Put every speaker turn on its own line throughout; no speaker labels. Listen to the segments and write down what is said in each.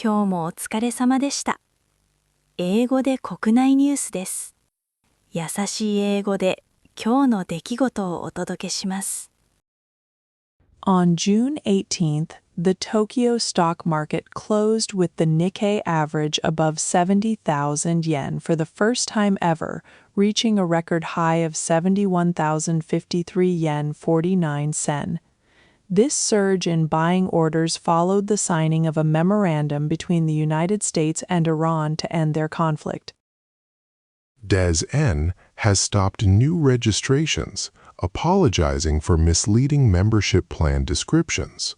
今日もお疲れ様でした。英語で国内ニュースです。優しい英語で今日の出来事をお届けします。
On June 18th, the Tokyo stock market closed with the Nikkei average above 70,000 yen for the first time ever, reaching a record high of 71,053 yen 49 sen. This surge in buying orders followed the signing of a memorandum between the United States and Iran to end their conflict.
DAZN has stopped new registrations, apologizing for misleading membership plan descriptions.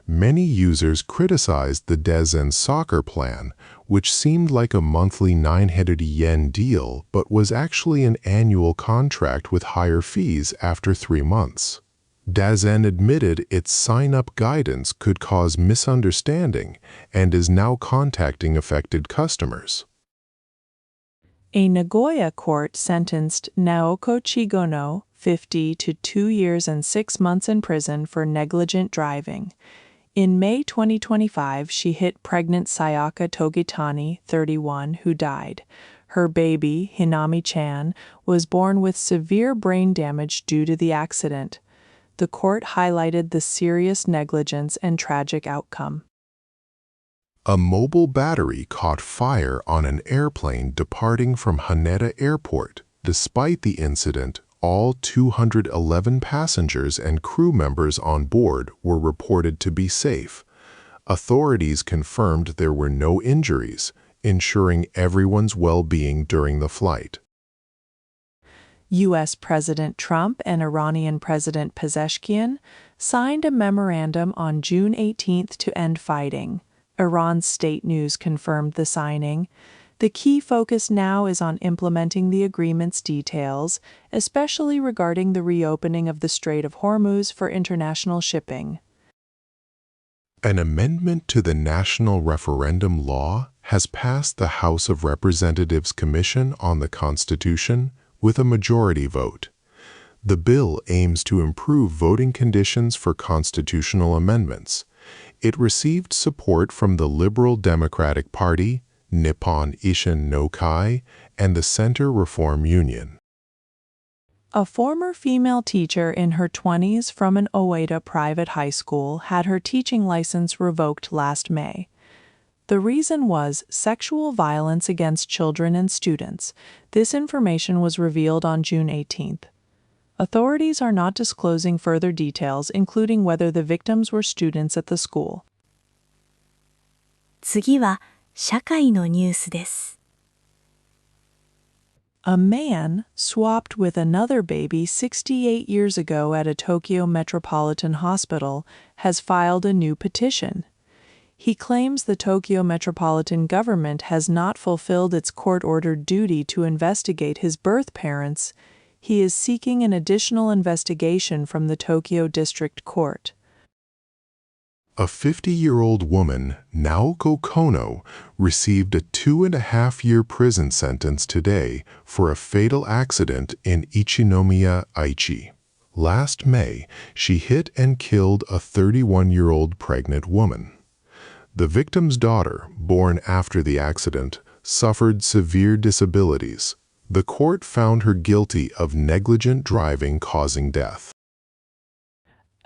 Many users criticized the DAZN Soccer plan, which seemed like a monthly 900 yen deal but was actually an annual contract with higher fees after 3 months. DAZN admitted its sign-up guidance could cause misunderstanding and is now contacting affected customers.
A Nagoya court sentenced Naoko Chigono, 50, to 2 years and 6 months in prison for negligent driving. In May 2025, she hit pregnant Sayaka Togitani, 31, who died. Her baby, Hinami-chan, was born with severe brain damage due to the accident. The court highlighted the serious negligence and tragic outcome.
A mobile battery caught fire on an airplane departing from Haneda Airport. Despite the incident, all 211 passengers and crew members on board were reported to be safe. Authorities confirmed there were no injuries, ensuring everyone's well-being during the flight.
U.S. President Trump and Iranian President Pezeshkian signed a memorandum on June 18th to end fighting. Iran's state news confirmed the signing. The key focus now is on implementing the agreement's details, especially regarding the reopening of the Strait of Hormuz for international shipping.
An amendment to the national referendum law has passed the House of Representatives Commission on the Constitution with a majority vote. The bill aims to improve voting conditions for constitutional amendments. It received support from the Liberal Democratic Party, Nippon Ishin no Kai, and the Center Reform Union.
A former female teacher in her 20s from an Oita private high school had her teaching license revoked last May. The reason was sexual violence against children and students. This information was revealed on June 18th. Authorities are not disclosing further details, including whether the victims were students at the school.
次は社会のニュースです。
A man swapped with another baby 68 years ago at a Tokyo Metropolitan Hospital has filed a new petition. He claims the Tokyo Metropolitan Government has not fulfilled its court-ordered duty to investigate his birth parents. He is seeking an additional investigation from the Tokyo District Court.
A 50-year-old woman, Naoko Kono, received a 2.5-year prison sentence today for a fatal accident in Ichinomiya, Aichi. Last May, she hit and killed a 31-year-old pregnant woman. The victim's daughter, born after the accident, suffered severe disabilities. The court found her guilty of negligent driving causing death.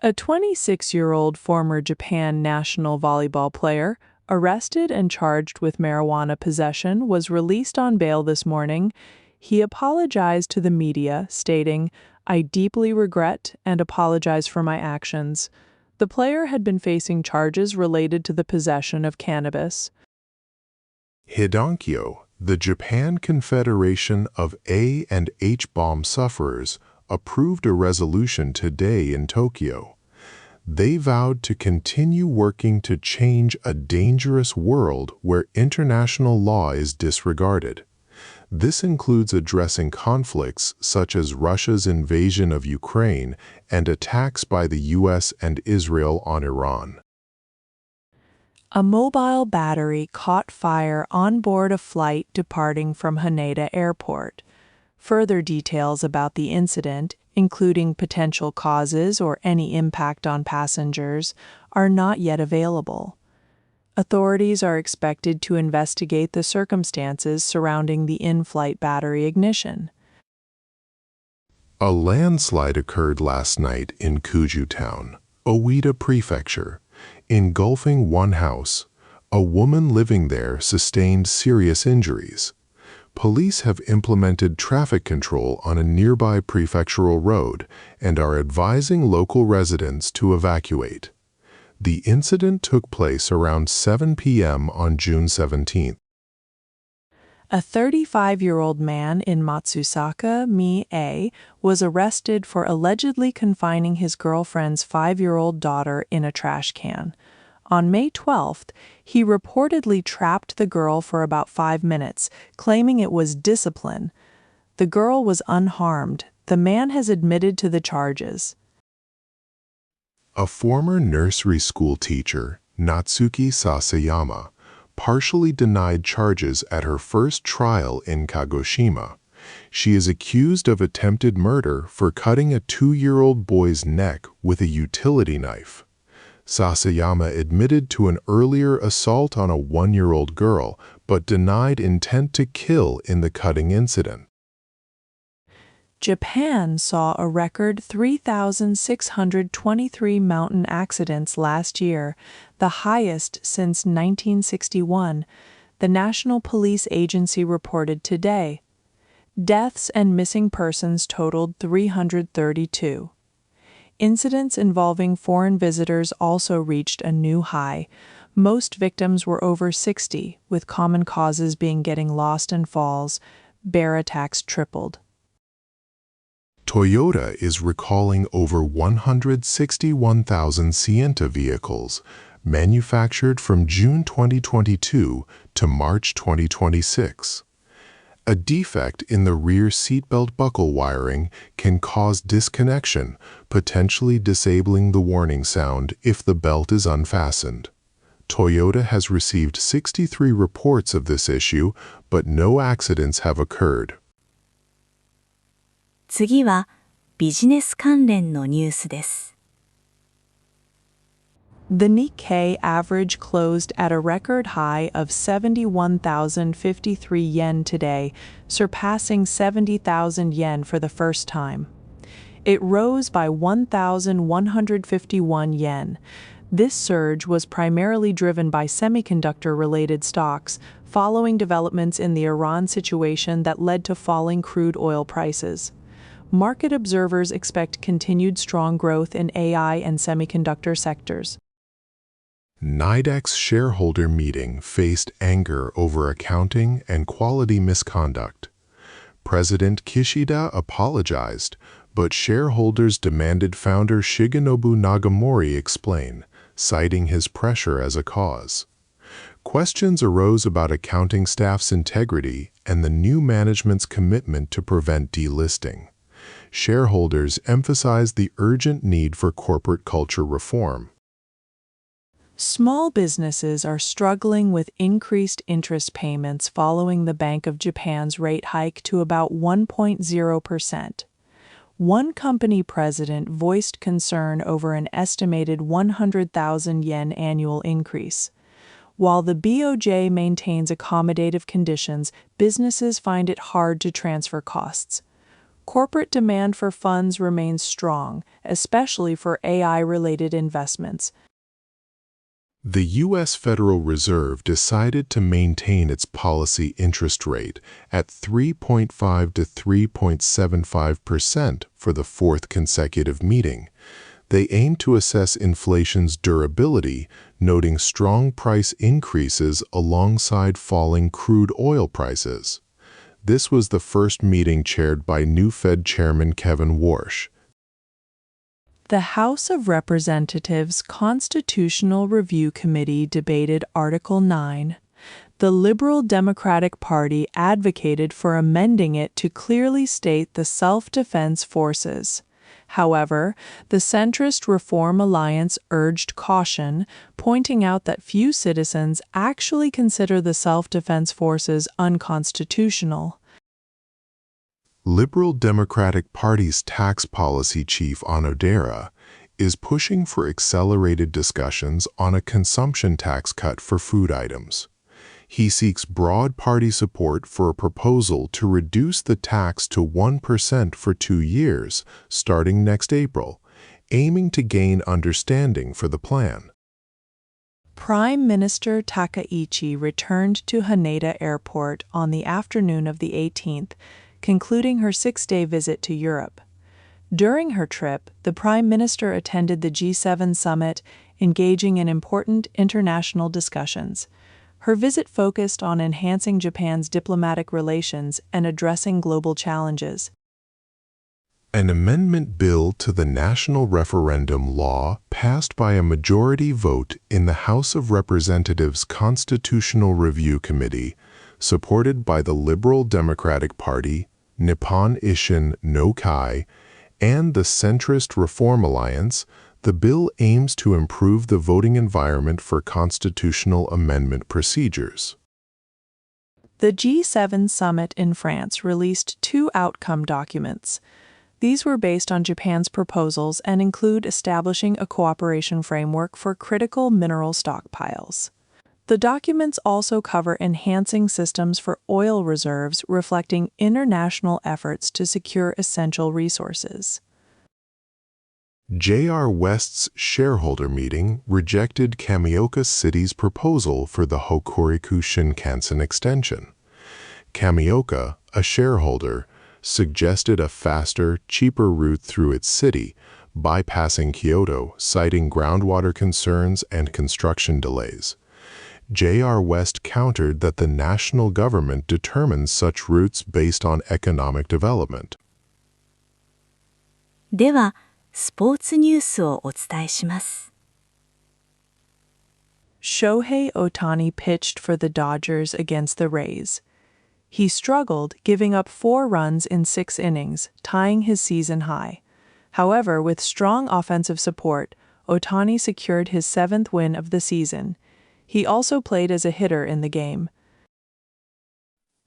A 26-year-old former Japan national volleyball player, arrested and charged with marijuana possession, was released on bail this morning. He apologized to the media, stating, "I deeply regret and apologize for my actions." The player had been facing charges related to the possession of cannabis.
Hidankyo, the Japan Confederation of A and H bomb sufferers, approved a resolution today in Tokyo. They vowed to continue working to change a dangerous world where international law is disregarded. This includes addressing conflicts such as Russia's invasion of Ukraine and attacks by the U.S. and Israel on Iran.
A mobile battery caught fire on board a flight departing from Haneda Airport. Further details about the incident, including potential causes or any impact on passengers, are not yet available. Authorities are expected to investigate the circumstances surrounding the in-flight battery ignition.
A landslide occurred last night in Kuju Town, Oita Prefecture, engulfing one house. A woman living there sustained serious injuries. Police have implemented traffic control on a nearby prefectural road and are advising local residents to evacuate. The incident took place around 7 p.m. on June 17th.
A 35-year-old man in Matsusaka, Mie, was arrested for allegedly confining his girlfriend's 5-year-old daughter in a trash can. On May 12th, he reportedly trapped the girl for about 5 minutes, claiming it was discipline. The girl was unharmed. The man has admitted to the charges.
A former nursery school teacher, Natsuki Sasayama, partially denied charges at her first trial in Kagoshima. She is accused of attempted murder for cutting a 2-year-old boy's neck with a utility knife. Sasayama admitted to an earlier assault on a 1-year-old girl, but denied intent to kill in the cutting incident.
Japan saw a record 3,623 mountain accidents last year, the highest since 1961, the National Police Agency reported today. Deaths and missing persons totaled 332. Incidents involving foreign visitors also reached a new high. Most victims were over 60, with common causes being getting lost and falls. Bear attacks tripled.
Toyota is recalling over 161,000 Sienta vehicles manufactured from June 2022 to March 2026. A defect in the rear seatbelt buckle wiring can cause disconnection, potentially disabling the warning sound if the belt is unfastened. Toyota has received 63 reports of this issue, but no accidents have occurred.
次はビジネス関連のニュースです。
The Nikkei average closed at a record high of 71,053 yen today, surpassing 70,000 yen for the first time. It rose by 1,151 yen. This surge was primarily driven by semiconductor-related stocks, following developments in the Iran situation that led to falling crude oil prices. Market observers expect continued strong growth in AI and semiconductor sectors.
NIDEX shareholder meeting faced anger over accounting and quality misconduct. President Kishida apologized, but shareholders demanded founder Shigenobu Nagamori explain, citing his pressure as a cause. Questions arose about accounting staff's integrity and the new management's commitment to prevent delisting. Shareholders emphasized the urgent need for corporate culture reform.
Small businesses are struggling with increased interest payments following the Bank of Japan's rate hike to about 1.0%. One company president voiced concern over an estimated 100,000 yen annual increase. While the BOJ maintains accommodative conditions, businesses find it hard to transfer costs. Corporate demand for funds remains strong, especially for AI-related investments.
The U.S. Federal Reserve decided to maintain its policy interest rate at 3.5 to 3.75% for the fourth consecutive meeting. They aim to assess inflation's durability, noting strong price increases alongside falling crude oil prices. This was the first meeting chaired by new Fed Chairman Kevin Warsh.
The House of Representatives Constitutional Review Committee debated Article 9. The Liberal Democratic Party advocated for amending it to clearly state the self-defense forces. However, the centrist Reform Alliance urged caution, pointing out that few citizens actually consider the self-defense forces unconstitutional.
Liberal Democratic Party's tax policy chief Onodera is pushing for accelerated discussions on a consumption tax cut for food items. He seeks broad party support for a proposal to reduce the tax to 1% for 2 years, starting next April, aiming to gain understanding for the plan.
Prime Minister Takaichi returned to Haneda Airport on the afternoon of the 18th, concluding her 6-day visit to Europe. During her trip, the Prime Minister attended the G7 summit, engaging in important international discussions. Her visit focused on enhancing Japan's diplomatic relations and addressing global challenges.
An amendment bill to the national referendum law passed by a majority vote in the House of Representatives Constitutional Review Committee, supported by the Liberal Democratic Party, Nippon Ishin no Kai, and the Centrist Reform Alliance. The bill aims to improve the voting environment for constitutional amendment procedures.
The G7 summit in France released 2 outcome documents. These were based on Japan's proposals and include establishing a cooperation framework for critical mineral stockpiles. The documents also cover enhancing systems for oil reserves, reflecting international efforts to secure essential resources.
JR West's shareholder meeting rejected Kamioka City's proposal for the Hokuriku Shinkansen extension. Kamioka, a shareholder, suggested a faster, cheaper route through its city, bypassing Kyoto, citing groundwater concerns and construction delays. JR West countered that the national government determines such routes based on economic development.
では、スポーツニュースをお伝えします。
Shohei Ohtani pitched for the Dodgers against the Rays. He struggled, giving up 4 runs in 6 innings, tying his season high. However, with strong offensive support, Ohtani secured his 7th win of the season. He also played as a hitter in the game.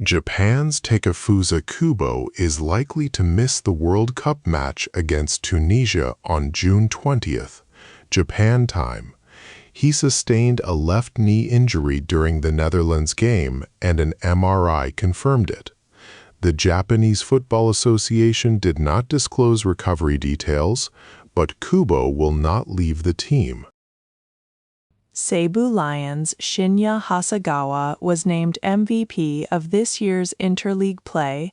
Japan's Takefusa Kubo is likely to miss the World Cup match against Tunisia on June 20th, Japan time. He sustained a left knee injury during the Netherlands game, and an MRI confirmed it. The Japanese Football Association did not disclose recovery details, but Kubo will not leave the team.
Seibu Lions' Shinya Hasegawa was named MVP of this year's interleague play,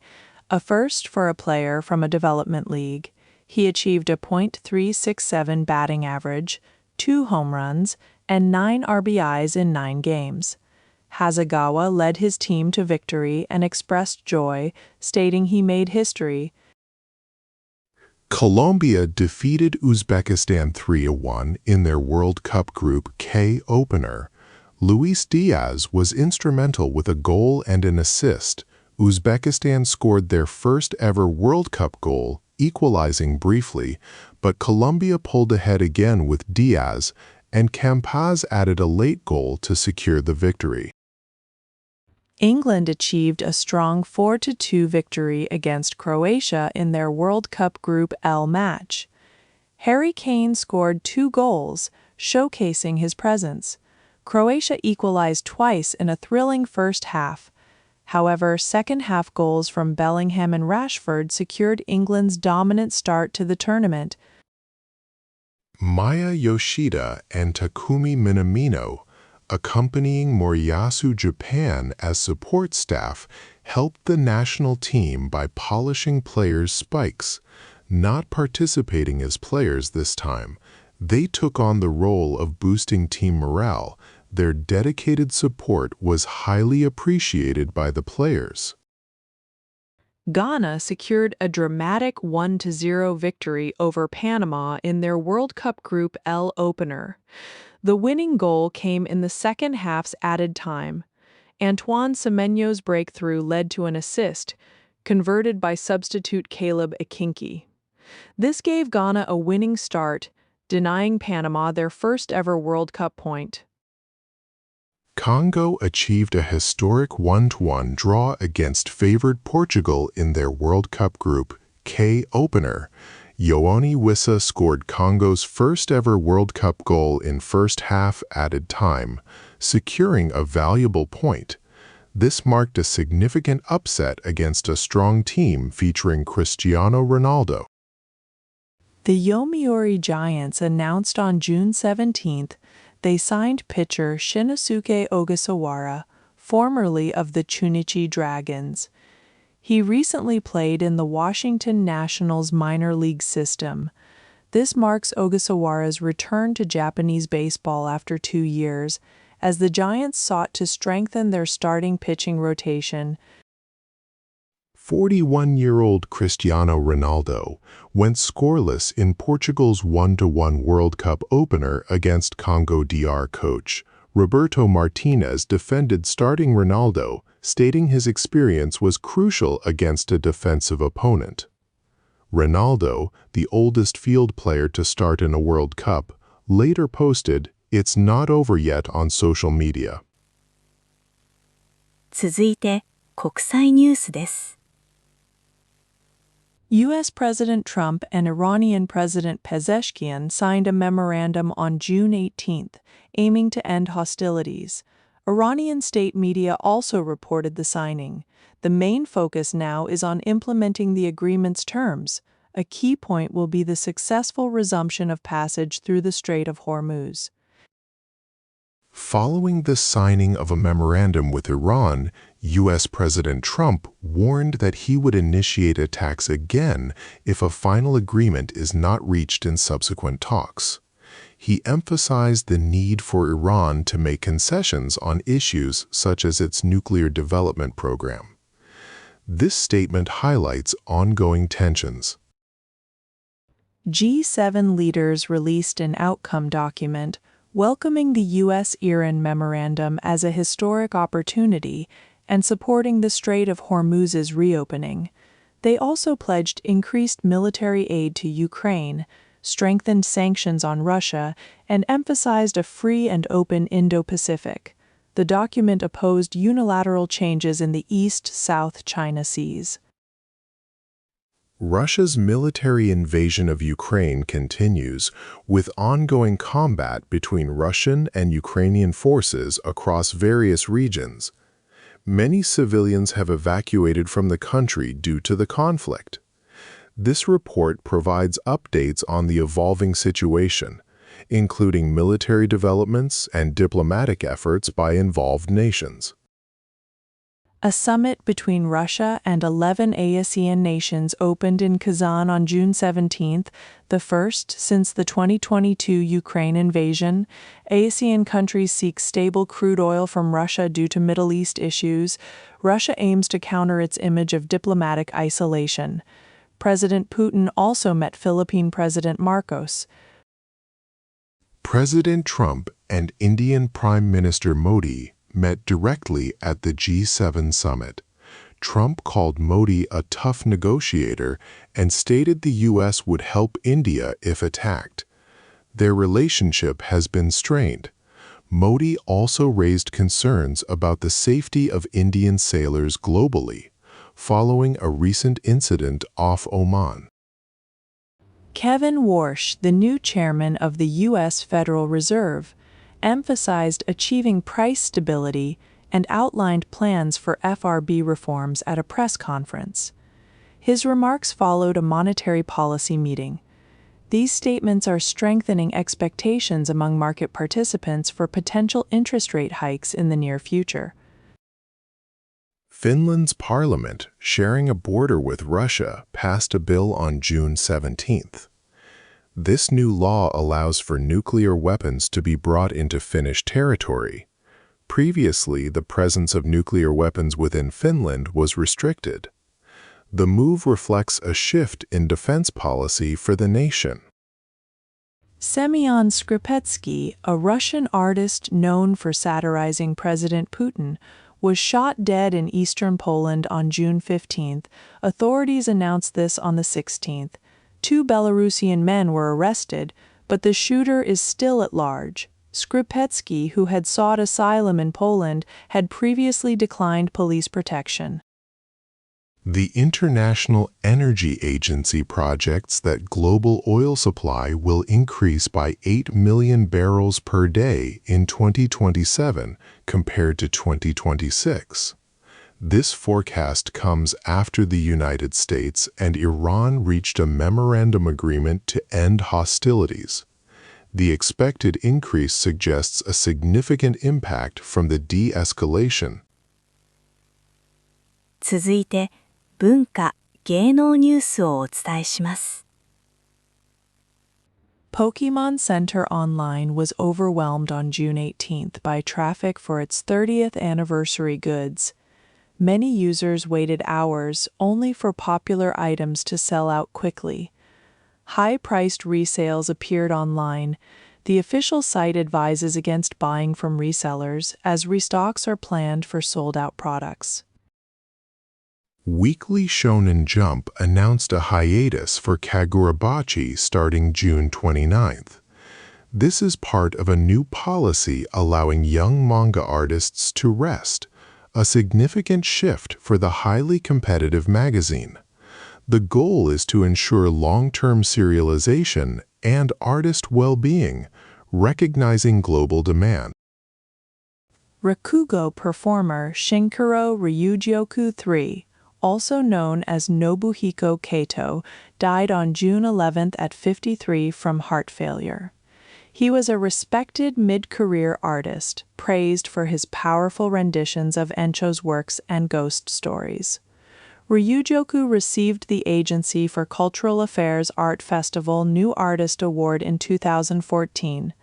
a first for a player from a development league. He achieved a .367 batting average, 2 home runs, and 9 RBIs in 9 games. Hasegawa led his team to victory and expressed joy, stating he made history.
Colombia defeated Uzbekistan 3-1 in their World Cup Group K opener. Luis Diaz was instrumental with a goal and an assist. Uzbekistan scored their first ever World Cup goal, equalizing briefly, but Colombia pulled ahead again with Diaz, and Campaz added a late goal to secure the victory.
England achieved a strong 4-2 victory against Croatia in their World Cup Group L match. Harry Kane scored 2 goals, showcasing his presence. Croatia equalized twice in a thrilling first half. However, second-half goals from Bellingham and Rashford secured England's dominant start to the tournament.
Maya Yoshida and Takumi Minamino, accompanying Moriyasu Japan as support staff, helped the national team by polishing players' spikes. Not participating as players this time, they took on the role of boosting team morale. Their dedicated support was highly appreciated by the players.
Ghana secured a dramatic 1-0 victory over Panama in their World Cup Group L opener. The winning goal came in the second half's added time. Antoine Semenyo's breakthrough led to an assist, converted by substitute Caleb Akinki. This gave Ghana a winning start, denying Panama their first-ever World Cup point.
Congo achieved a historic 1-1 draw against favored Portugal in their World Cup Group K opener. Yoani Wissa scored Congo's first-ever World Cup goal in first-half added time, securing a valuable point. This marked a significant upset against a strong team featuring Cristiano Ronaldo.
The Yomiuri Giants announced on June 17th they signed pitcher Shinosuke Ogasawara, formerly of the Chunichi Dragons. He recently played in the Washington Nationals minor league system. This marks Ogasawara's return to Japanese baseball after 2 years, as the Giants sought to strengthen their starting pitching rotation.
41-year-old Cristiano Ronaldo went scoreless in Portugal's 1-1 World Cup opener against Congo DR coach. Roberto Martinez defended starting Ronaldo, stating his experience was crucial against a defensive opponent. Ronaldo, the oldest field player to start in a World Cup, later posted, "It's not over yet" on social media.
続いて、国際ニュースです。
U.S. President Trump and Iranian President Pezeshkian signed a memorandum on June 18th, aiming to end hostilities. Iranian state media also reported the signing. The main focus now is on implementing the agreement's terms. A key point will be the successful resumption of passage through the Strait of Hormuz.
Following the signing of a memorandum with Iran, U.S. President Trump warned that he would initiate attacks again if a final agreement is not reached in subsequent talks. He emphasized the need for Iran to make concessions on issues such as its nuclear development program. This statement highlights ongoing tensions.
G7 leaders released an outcome document welcoming the U.S.-Iran memorandum as a historic opportunity and supporting the Strait of Hormuz's reopening. They also pledged increased military aid to Ukraine, strengthened sanctions on Russia, and emphasized a free and open Indo-Pacific. The document opposed unilateral changes in the East-South China Seas.
Russia's military invasion of Ukraine continues, with ongoing combat between Russian and Ukrainian forces across various regions. Many civilians have evacuated from the country due to the conflict. This report provides updates on the evolving situation, including military developments and diplomatic efforts by involved nations.
A summit between Russia and 11 ASEAN nations opened in Kazan on June 17th, the first since the 2022 Ukraine invasion. ASEAN countries seek stable crude oil from Russia due to Middle East issues. Russia aims to counter its image of diplomatic isolation. President Putin also met Philippine President Marcos.
President Trump and Indian Prime Minister Modi met directly at the G7 summit. Trump called Modi a tough negotiator and stated the U.S. would help India if attacked. Their relationship has been strained. Modi also raised concerns about the safety of Indian sailors globally, following a recent incident off Oman.
Kevin Warsh, the new chairman of the U.S. Federal Reserve, emphasized achieving price stability and outlined plans for FRB reforms at a press conference. His remarks followed a monetary policy meeting. These statements are strengthening expectations among market participants for potential interest rate hikes in the near future.
Finland's parliament, sharing a border with Russia, passed a bill on June 17th. This new law allows for nuclear weapons to be brought into Finnish territory. Previously, the presence of nuclear weapons within Finland was restricted. The move reflects a shift in defense policy for the nation.
Semyon Skripetsky, a Russian artist known for satirizing President Putin, was shot dead in eastern Poland on June 15th. Authorities announced this on the 16th. 2 Belarusian men were arrested, but the shooter is still at large. Skripetsky, who had sought asylum in Poland, had previously declined police protection.
The International Energy Agency projects that global oil supply will increase by 8 million barrels per day in 2027 compared to 2026. This forecast comes after the United States and Iran reached a memorandum agreement to end hostilities. The expected increase suggests a significant impact from the de-escalation.
続いて、文化・芸能ニュースをお伝えします。
Pokemon Center Online was overwhelmed on June 18th by traffic for its 30th anniversary goods. Many users waited hours only for popular items to sell out quickly. High-priced resales appeared online. The official site advises against buying from resellers as restocks are planned for sold-out products.
Weekly Shonen Jump announced a hiatus for Kagurabachi starting June 29th. This is part of a new policy allowing young manga artists to rest, a significant shift for the highly competitive magazine. The goal is to ensure long-term serialization and artist well-being, recognizing global demand.
Rakugo performer Shinkaro Ryujyoku III, also known as Nobuhiko Kato, died on June 11th at 53 from heart failure. He was a respected mid-career artist, praised for his powerful renditions of Encho's works and ghost stories. Ryujyoku received the Agency for Cultural Affairs Art Festival New Artist Award in 2014.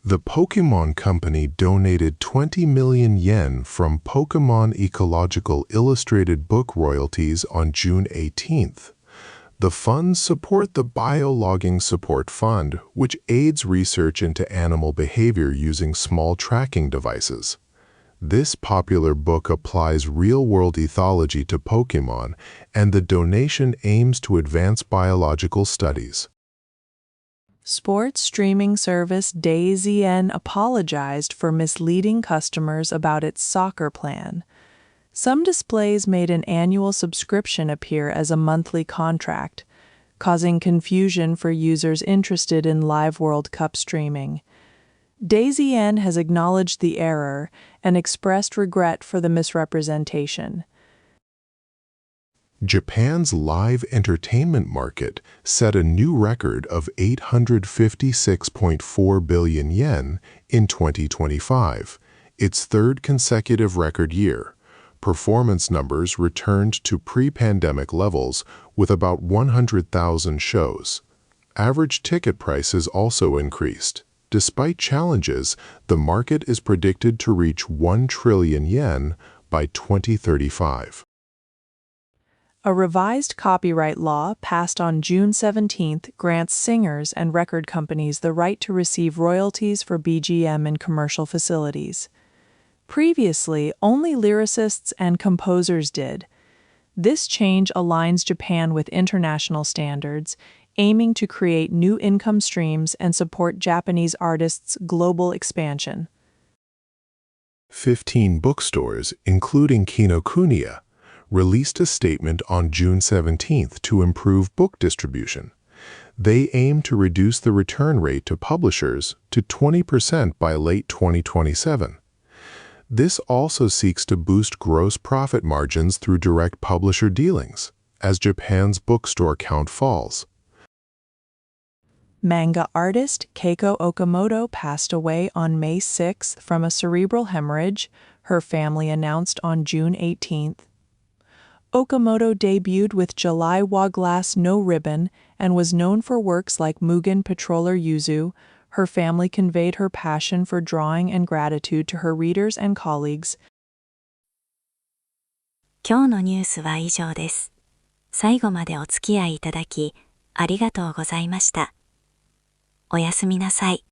The Pokemon Company donated 20 million yen from Pokemon Ecological Illustrated Book royalties on June 18th. The funds support the Biologging Support Fund, which aids research into animal behavior using small tracking devices. This popular book applies real-world ethology to Pokemon, and the donation aims to advance biological studies.
Sports streaming service DAZN apologized for misleading customers about its soccer plan. Some displays made an annual subscription appear as a monthly contract, causing confusion for users interested in live World Cup streaming. DAZN has acknowledged the error and expressed regret for the misrepresentation.
Japan's live entertainment market set a new record of 856.4 billion yen in 2025, its third consecutive record year. Performance numbers returned to pre-pandemic levels with about 100,000 shows. Average ticket prices also increased. Despite challenges, the market is predicted to reach 1 trillion yen by 2035.
A revised copyright law passed on June 17th grants singers and record companies the right to receive royalties for BGM in commercial facilities. Previously, only lyricists and composers did. This change aligns Japan with international standards, aiming to create new income streams and support Japanese artists' global expansion.
15 bookstores, including Kinokuniya, released a statement on June 17th to improve book distribution. They aim to reduce the return rate to publishers to 20% by late 2027. This also seeks to boost gross profit margins through direct publisher dealings, as Japan's bookstore count falls.
Manga artist Keiko Okamoto passed away on May 6th from a cerebral hemorrhage, her family announced on June 18th. Okamoto debuted with July Wa Glass No Ribbon and was known for works like Mugen Patroller Yuzu. Her family conveyed her passion for drawing and gratitude to her readers and colleagues.
今日のニュースは以上です。最後までお付き合いいただき、ありがとうございました。おやすみなさい。